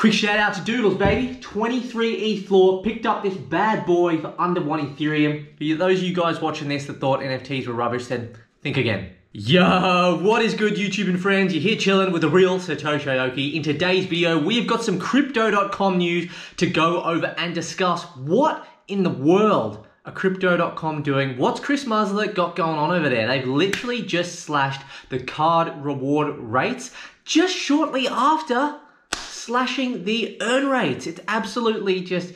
Quick shout out to Doodles, baby. 23 ETH floor, picked up this bad boy for under 1 Ethereum. For those of you guys watching this that thought NFTs were rubbish, then think again. Yo, what is good YouTube and friends? You're here chilling with the real Satoshi Aoki. In today's video, we've got some crypto.com news to go over and discuss what in the world are crypto.com doing. What's Chris Muslett got going on over there? They've literally just slashed the card reward rates just shortly after slashing the earn rates. It's absolutely just,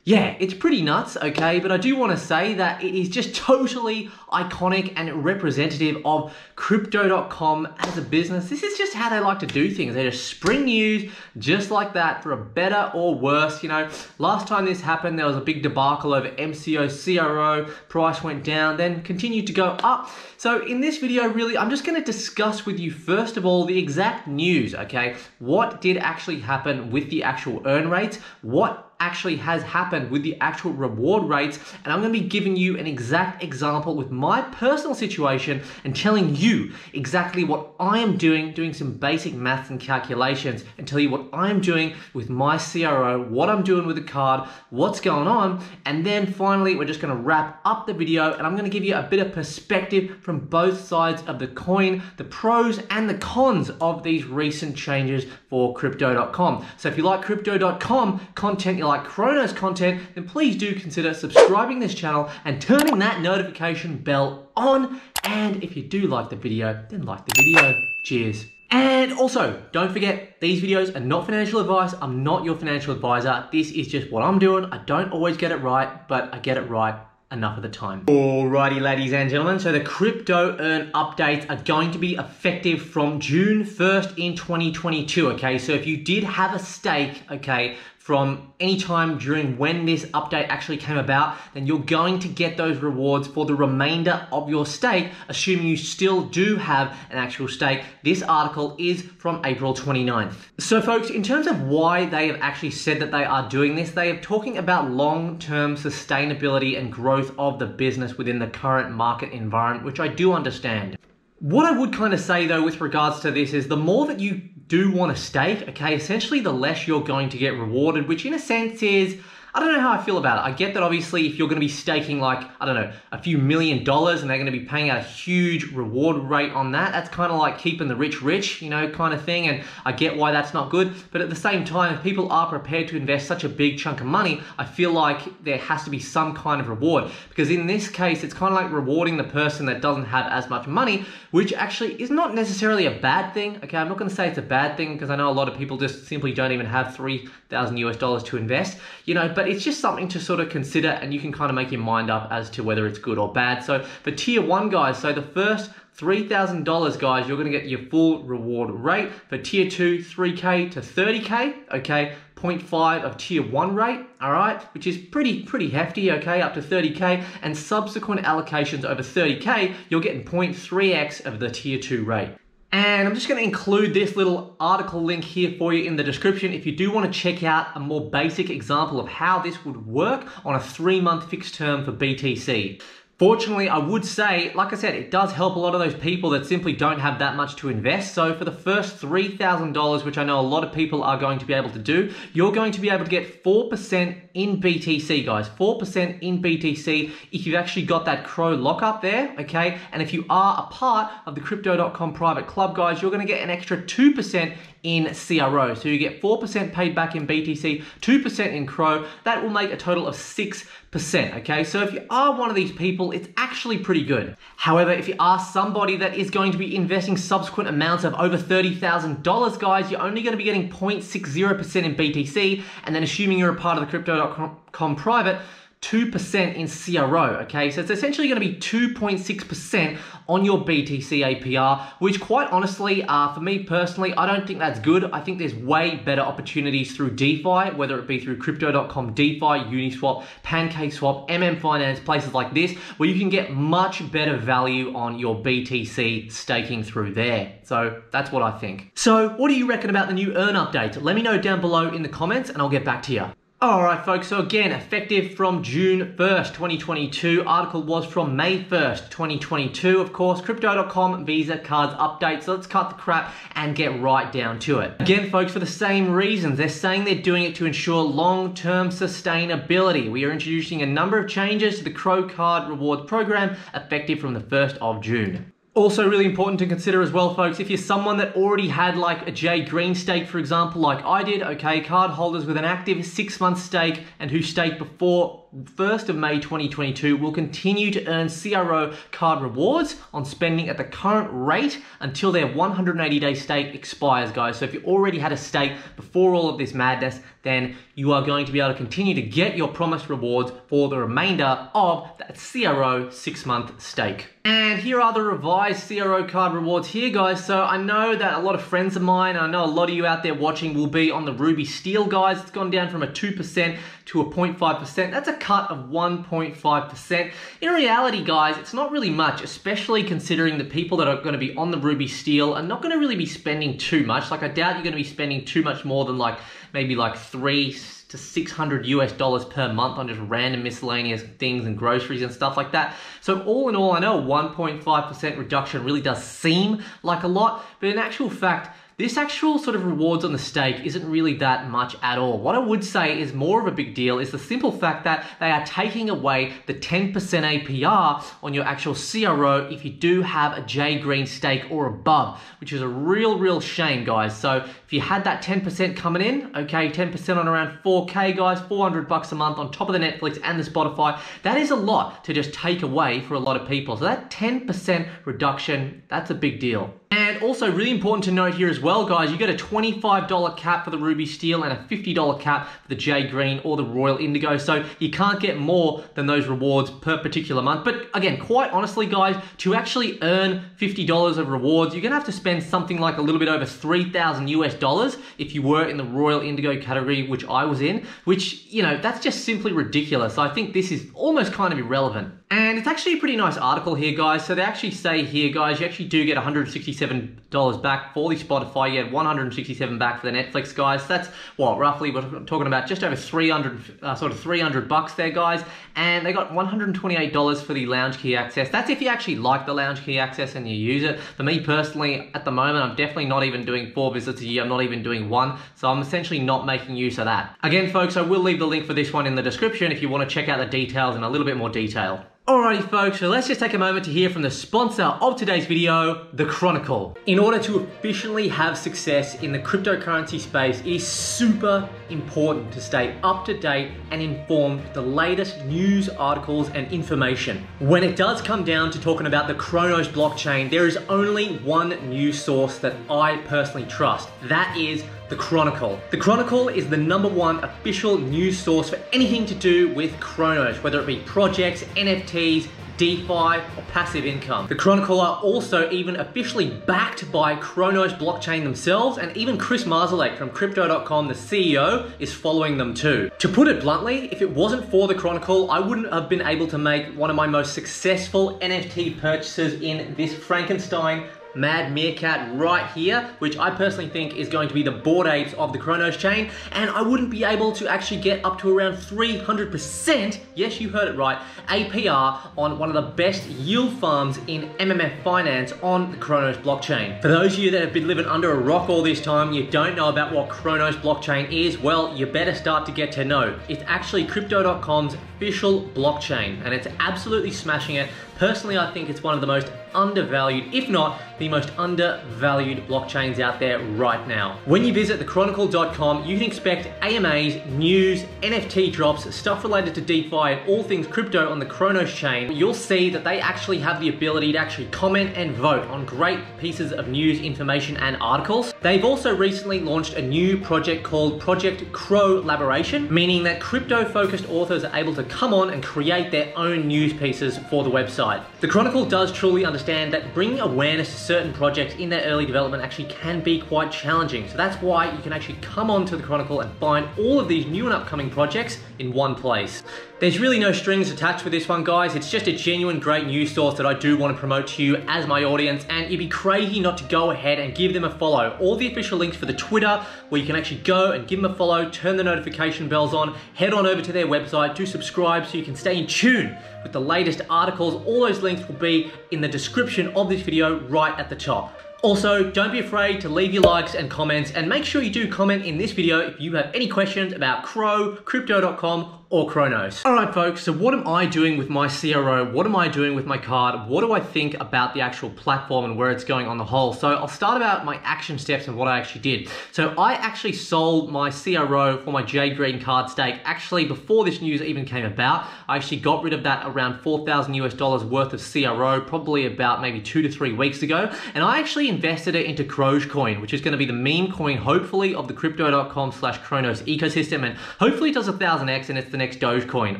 yeah, it's pretty nuts, okay? But I do want to say that it is just totally iconic and representative of crypto.com as a business. This is just how they like to do things. They just spring news just like that for a better or worse. You know, last time this happened, there was a big debacle over MCO, CRO, price went down, then continued to go up. So in this video, really, I'm just going to discuss with you, first of all, the exact news, okay? What did actually happen with the actual earn rates? What actually has happened with the actual reward rates, and I'm going to be giving you an exact example with my personal situation and telling you exactly what I am doing some basic maths and calculations, and tell you what I'm doing with my CRO, what I'm doing with the card, what's going on, and then finally we're just going to wrap up the video and I'm going to give you a bit of perspective from both sides of the coin, the pros and the cons of these recent changes for crypto.com. So if you like crypto.com content, you like Chrono's content, then please do consider subscribing this channel and turning that notification bell on. And if you do like the video, then like the video. Cheers. And also, don't forget, these videos are not financial advice. I'm not your financial advisor. This is just what I'm doing. I don't always get it right, but I get it right enough of the time. Alrighty, ladies and gentlemen, so the crypto earn updates are going to be effective from June 1st in 2022, okay? So if you did have a stake, okay, from any time during when this update actually came about, then you're going to get those rewards for the remainder of your stake, assuming you still do have an actual stake. This article is from April 29th. So folks, in terms of why they have actually said that they are doing this, they are talking about long-term sustainability and growth of the business within the current market environment, which I do understand. What I would kind of say though with regards to this is the more that you do want to stake, okay, essentially the less you're going to get rewarded, which in a sense is, I don't know how I feel about it. I get that obviously if you're going to be staking like, I don't know, a few $1 million and they're going to be paying out a huge reward rate on that, that's kind of like keeping the rich, you know, kind of thing. And I get why that's not good. But at the same time, if people are prepared to invest such a big chunk of money, I feel like there has to be some kind of reward. Because in this case, it's kind of like rewarding the person that doesn't have as much money, which actually is not necessarily a bad thing. Okay, I'm not going to say it's a bad thing because I know a lot of people just simply don't even have $3,000 to invest, you know, but it's just something to sort of consider and you can kind of make your mind up as to whether it's good or bad. So for tier 1 guys, so the first $3,000 guys, you're going to get your full reward rate. For tier 2, 3K to 30K, okay, 0.5 of tier 1 rate, all right, which is pretty hefty, okay, up to 30K, and subsequent allocations over 30K, you're getting 0.3x of the tier 2 rate. And I'm just going to include this little article link here for you in the description if you do want to check out a more basic example of how this would work on a 3-month fixed term for BTC. Fortunately, I would say, like I said, it does help a lot of those people that simply don't have that much to invest. So for the first $3,000, which I know a lot of people are going to be able to do, you're going to be able to get 4% in BTC, guys. 4% in BTC if you've actually got that CRO lockup there, okay? And if you are a part of the crypto.com private club, guys, you're going to get an extra 2% in CRO. So you get 4% paid back in BTC, 2% in CRO. That will make a total of 6%, okay? So if you are one of these people, it's actually pretty good. However, if you are somebody that is going to be investing subsequent amounts of over $30,000, guys, you're only going to be getting 0.60% in BTC, and then assuming you're a part of the crypto.com private, 2% in CRO, okay? So it's essentially going to be 2.6% on your BTC APR, which quite honestly, for me personally, I don't think that's good. I think there's way better opportunities through DeFi, whether it be through crypto.com DeFi, Uniswap, PancakeSwap, MM Finance, places like this, where you can get much better value on your BTC staking through there. So that's what I think. So what do you reckon about the new earn update? Let me know down below in the comments and I'll get back to you. Alright folks, so again, effective from June 1st, 2022. Article was from May 1st, 2022. Of course, Crypto.com Visa cards update. So let's cut the crap and get right down to it. Again folks, for the same reasons. They're saying they're doing it to ensure long-term sustainability. We are introducing a number of changes to the CRO card rewards program effective from the 1st of June. Also really important to consider as well, folks, if you're someone that already had like a J Green stake, for example, like I did, okay, card holders with an active 6-month stake and who staked before 1st of May 2022 will continue to earn CRO card rewards on spending at the current rate until their 180-day stake expires, guys. So if you already had a stake before all of this madness, then you are going to be able to continue to get your promised rewards for the remainder of that CRO 6-month stake. And here are the revised CRO card rewards here, guys. So I know that a lot of friends of mine, I know a lot of you out there watching will be on the Ruby Steel, guys. It's gone down from a 2% to a 0.5%. That's a cut of 1.5%. In reality, guys, it's not really much, especially considering the people that are going to be on the Ruby Steel are not going to really be spending too much. Like, I doubt you're going to be spending too much more than like maybe like $300 to $600 per month on just random miscellaneous things and groceries and stuff like that. So all in all, I know a 1.5% reduction really does seem like a lot, but in actual fact, this actual sort of rewards on the stake isn't really that much at all. What I would say is more of a big deal is the simple fact that they are taking away the 10% APR on your actual CRO if you do have a J Green stake or above, which is a real shame, guys. So if you had that 10% coming in, okay, 10% on around 4K, guys, $400 a month on top of the Netflix and the Spotify, that is a lot to just take away for a lot of people. So that 10% reduction, that's a big deal. And also really important to note here as well, guys, you get a $25 cap for the Ruby Steel and a $50 cap for the J Green or the Royal Indigo. So you can't get more than those rewards per particular month. But again, quite honestly, guys, to actually earn $50 of rewards, you're gonna have to spend something like a little bit over $3,000 if you were in the Royal Indigo category, which I was in, which, you know, that's just simply ridiculous. I think this is almost kind of irrelevant. And it's actually a pretty nice article here, guys. So they actually say here, guys, you actually do get $167 back for the Spotify. You get $167 back for the Netflix, guys. That's what, roughly, we're talking about just over 300 bucks there, guys. And they got $128 for the lounge key access. That's if you actually like the lounge key access and you use it. For me personally, at the moment, I'm definitely not even doing 4 visits a year. I'm not even doing 1. So I'm essentially not making use of that. Again, folks, I will leave the link for this one in the description if you want to check out the details in a little bit more detail. Alrighty folks, so let's just take a moment to hear from the sponsor of today's video, the Chronicle. In order to efficiently have success in the cryptocurrency space, it is super important to stay up to date and informed with the latest news, articles, and information. When it does come down to talking about the Cronos blockchain, there is only one news source that I personally trust. That is the Chronicle. The Chronicle is the #1 official news source for anything to do with Cronos, whether it be projects, NFTs, DeFi, or passive income. The Chronicle are also even officially backed by Cronos blockchain themselves, and even Chris Marszalek from Crypto.com, the CEO, is following them too. To put it bluntly, if it wasn't for the Chronicle, I wouldn't have been able to make one of my most successful NFT purchases in this Frankenstein Mad Meerkat right here, which I personally think is going to be the Bored Apes of the Cronos chain, and I wouldn't be able to actually get up to around 300%, yes you heard it right, APR on one of the best yield farms in MMF finance on the Cronos blockchain. For those of you that have been living under a rock all this time, you don't know about what Cronos blockchain is, well, you better start to get to know. It's actually Crypto.com's official blockchain, and it's absolutely smashing it. Personally, I think it's one of the most undervalued, if not the most undervalued blockchains out there right now. When you visit thechronicle.com, you can expect AMAs, news, NFT drops, stuff related to DeFi and all things crypto on the Cronos chain. You'll see that they actually have the ability to actually comment and vote on great pieces of news, information, and articles. They've also recently launched a new project called Project Crollaboration, meaning that crypto-focused authors are able to come on and create their own news pieces for the website. website. The Chronicle does truly understand that bringing awareness to certain projects in their early development actually can be quite challenging. So that's why you can actually come onto the Chronicle and find all of these new and upcoming projects in one place. There's really no strings attached with this one, guys. It's just a genuine great news source that I do want to promote to you as my audience, and it'd be crazy not to go ahead and give them a follow. All the official links for the Twitter, where you can actually go and give them a follow, turn the notification bells on, head on over to their website, do subscribe so you can stay in tune with the latest articles. All those links will be in the description of this video right at the top. Also, don't be afraid to leave your likes and comments, and make sure you do comment in this video if you have any questions about CRO, Crypto.com, or Chronos. All right, folks, so what am I doing with my CRO? What am I doing with my card? What do I think about the actual platform and where it's going on the whole? So I'll start about my action steps and what I actually did. So I actually sold my CRO for my Jade Green card stake. Actually, before this news even came about, I actually got rid of that around $4,000 worth of CRO, probably about maybe 2 to 3 weeks ago. And I actually invested it into Coin, which is going to be the meme coin, hopefully, of the Crypto.com/Chronos ecosystem. And hopefully it does 1000x and it's the next Dogecoin.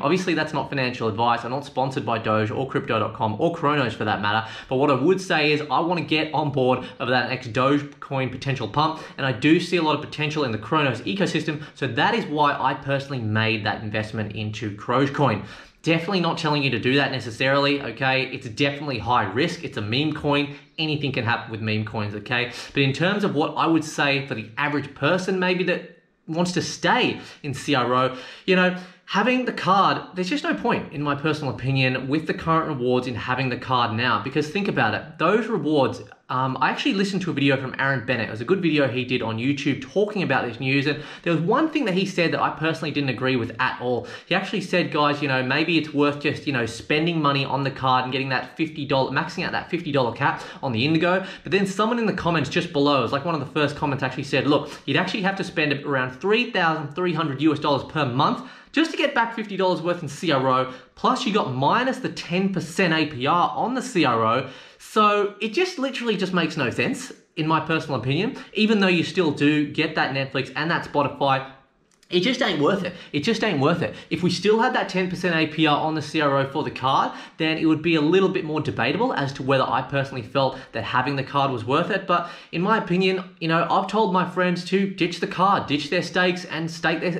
Obviously, that's not financial advice. I'm not sponsored by Doge or Crypto.com or Chronos for that matter. But what I would say is I want to get on board of that next Dogecoin potential pump. And I do see a lot of potential in the Chronos ecosystem. So that is why I personally made that investment into Coin. Definitely not telling you to do that necessarily, okay? It's definitely high risk. It's a meme coin. Anything can happen with meme coins, okay? But in terms of what I would say for the average person maybe that wants to stay in CRO, you know, having the card, there's just no point, in my personal opinion, with the current rewards in having the card now. Because think about it, those rewards, I actually listened to a video from Aaron Bennett. It was a good video he did on YouTube talking about this news, and there was one thing that he said that I personally didn't agree with at all. He actually said, guys, you know, maybe it's worth just, you know, spending money on the card and getting that $50, maxing out that $50 cap on the Indigo. But then someone in the comments just below, it was like one of the first comments, actually said, look, you'd actually have to spend around $3,300 per month just to get back $50 worth in CRO, plus you got minus the 10% APR on the CRO. So it just literally just makes no sense, in my personal opinion, even though you still do get that Netflix and that Spotify. It just ain't worth it. It just ain't worth it. If we still had that 10% APR on the CRO for the card, then it would be a little bit more debatable as to whether I personally felt that having the card was worth it. But in my opinion, you know, I've told my friends to ditch the card, ditch their stakes, and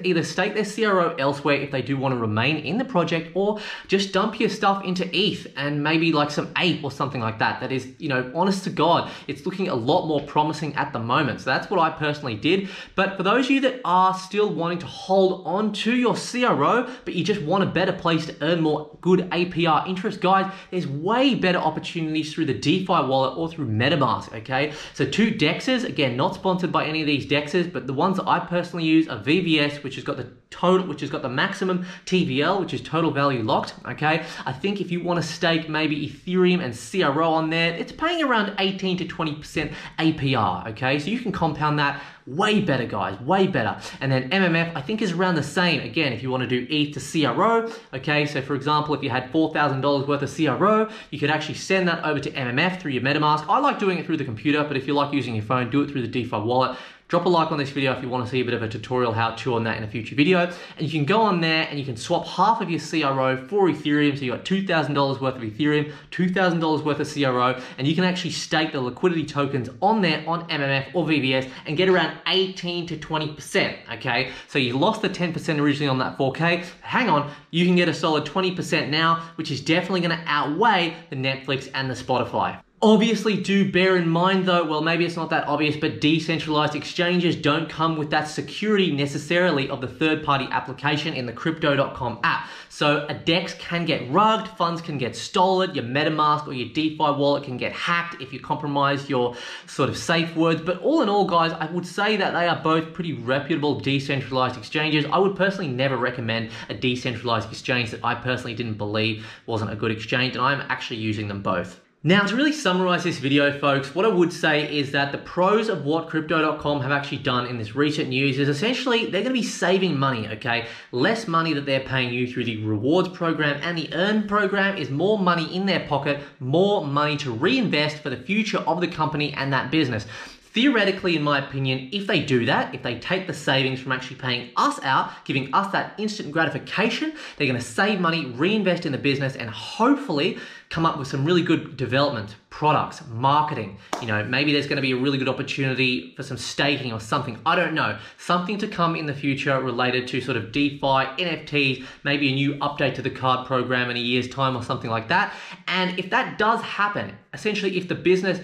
either stake their CRO elsewhere if they do want to remain in the project, or just dump your stuff into ETH and maybe like some ape or something like that. That is, you know, honest to God, it's looking a lot more promising at the moment. So that's what I personally did. But for those of you that are still wanting to hold on to your CRO, but you just want a better place to earn more good APR interest, guys, there's way better opportunities through the DeFi wallet or through MetaMask, okay? So 2 DEXs, again, not sponsored by any of these DEXs, but the ones that I personally use are VVS, which has got the maximum TVL, which is total value locked, okay? I think if you want to stake maybe Ethereum and CRO on there, it's paying around 18 to 20% APR, okay? So you can compound that way better, guys, way better. And then MMF, I think, is around the same. Again, if you want to do ETH to CRO, okay? So for example, if you had $4,000 worth of CRO, you could actually send that over to MMF through your MetaMask. I like doing it through the computer, but if you like using your phone, do it through the DeFi wallet. Drop a like on this video if you want to see a bit of a tutorial how-to on that in a future video. And you can go on there and you can swap half of your CRO for Ethereum. So you got $2,000 worth of Ethereum, $2,000 worth of CRO, and you can actually stake the liquidity tokens on there on MMF or VVS and get around 18 to 20%, okay? So you lost the 10% originally on that 4K. Hang on, you can get a solid 20% now, which is definitely going to outweigh the Netflix and the Spotify. Obviously, do bear in mind though, well, maybe it's not that obvious, but decentralized exchanges don't come with that security necessarily of the third-party application in the Crypto.com app. So a DEX can get rugged, funds can get stolen, your MetaMask or your DeFi wallet can get hacked if you compromise your sort of safe words. But all in all, guys, I would say that they are both pretty reputable decentralized exchanges. I would personally never recommend a decentralized exchange that I personally didn't believe wasn't a good exchange, and I'm actually using them both. Now, to really summarize this video, folks, what I would say is that the pros of what Crypto.com have actually done in this recent news is essentially they're going to be saving money, okay? Less money that they're paying you through the rewards program, and the earn program is more money in their pocket, more money to reinvest for the future of the company and that business. theoretically, in my opinion, if they do that, if they take the savings from actually paying us out, giving us that instant gratification, they're going to save money, reinvest in the business, and hopefully come up with some really good development, products, marketing. You know, maybe there's going to be a really good opportunity for some staking or something. I don't know. Something to come in the future related to sort of DeFi, NFTs, maybe a new update to the card program in a year's time or something like that. And if that does happen, essentially if the business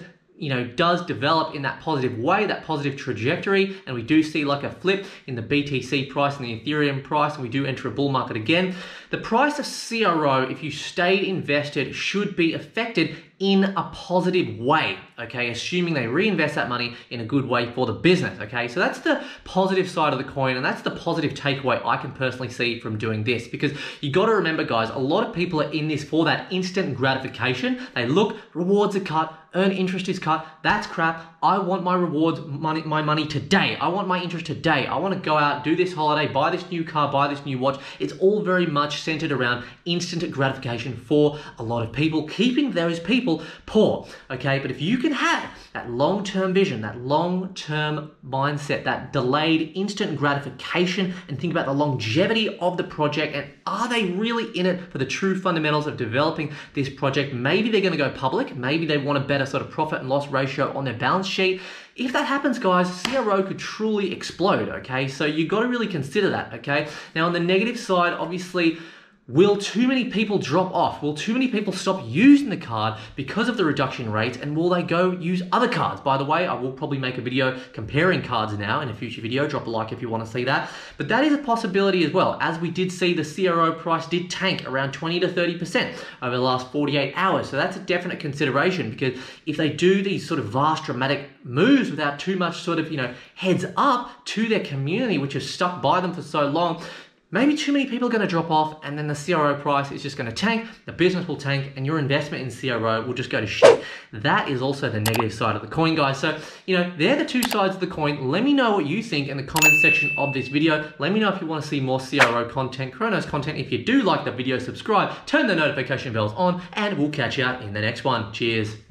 does develop in that positive way, that positive trajectory, and we do see like a flip in the BTC price and the Ethereum price, and we do enter a bull market again, the price of CRO, if you stayed invested, should be affected in a positive way, okay? Assuming they reinvest that money in a good way for the business, okay? So that's the positive side of the coin, and that's the positive takeaway I can personally see from doing this, because you got to remember, guys, a lot of people are in this for that instant gratification. They look, rewards are cut, earn interest is cut, that's crap. I want my rewards, my money today. I want my interest today. I want to go out, do this holiday, buy this new car, buy this new watch. It's all very much centered around instant gratification for a lot of people, keeping those people poor, okay? But if you can have that long-term vision, that long-term mindset, that delayed instant gratification, and think about the longevity of the project, and are they really in it for the true fundamentals of developing this project? Maybe they're going to go public. Maybe they want a better sort of profit and loss ratio on their balance sheet. If that happens, guys, CRO could truly explode, okay? So you got to really consider that, okay? Now, on the negative side, obviously, will too many people drop off? Will too many people stop using the card because of the reduction rates, and will they go use other cards? By the way, I will probably make a video comparing cards now in a future video. Drop a like if you want to see that. But that is a possibility as well. As we did see, the CRO price did tank around 20 to 30% over the last 48 hours. So that's a definite consideration, because if they do these sort of vast, dramatic moves without too much sort of, heads up to their community, which has stuck by them for so long, maybe too many people are going to drop off, and then the CRO price is just going to tank, the business will tank, and your investment in CRO will just go to shit. That is also the negative side of the coin, guys. So, they're the two sides of the coin. Let me know what you think in the comment section of this video. Let me know if you want to see more CRO content, Chronos content. If you do like the video, subscribe, turn the notification bells on, and we'll catch you in the next one. Cheers.